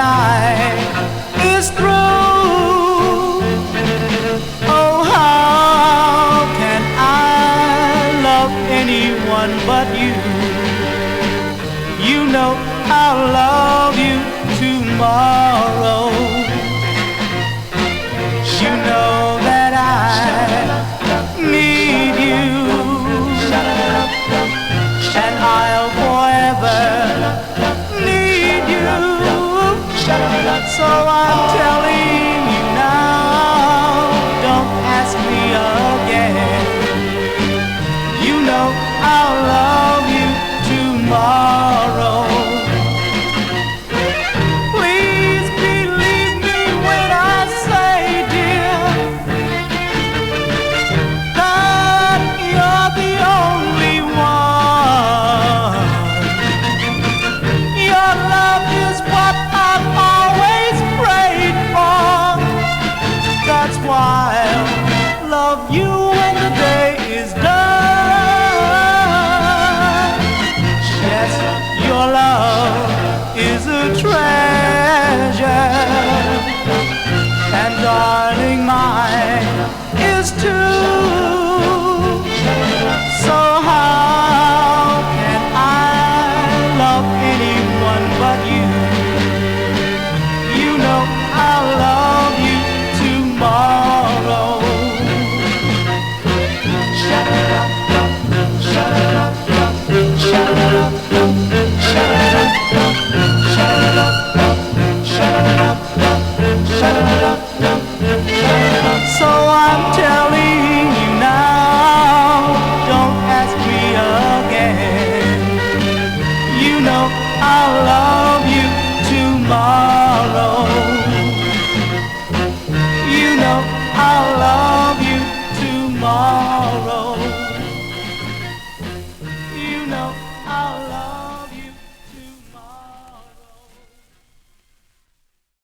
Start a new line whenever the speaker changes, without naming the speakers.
night is through. Oh, how can I love anyone but you? You know I'll love you tomorrow. You know that I need you, and I'll forever need you. So I'm telling you now, don't ask me again. You know I'll love you tomorrow. Please believe me when I say, dear, that you're the only one. Your love is what I've always prayed for. That's why I'll love you when the day is done. Yes, your love is a treasure, and I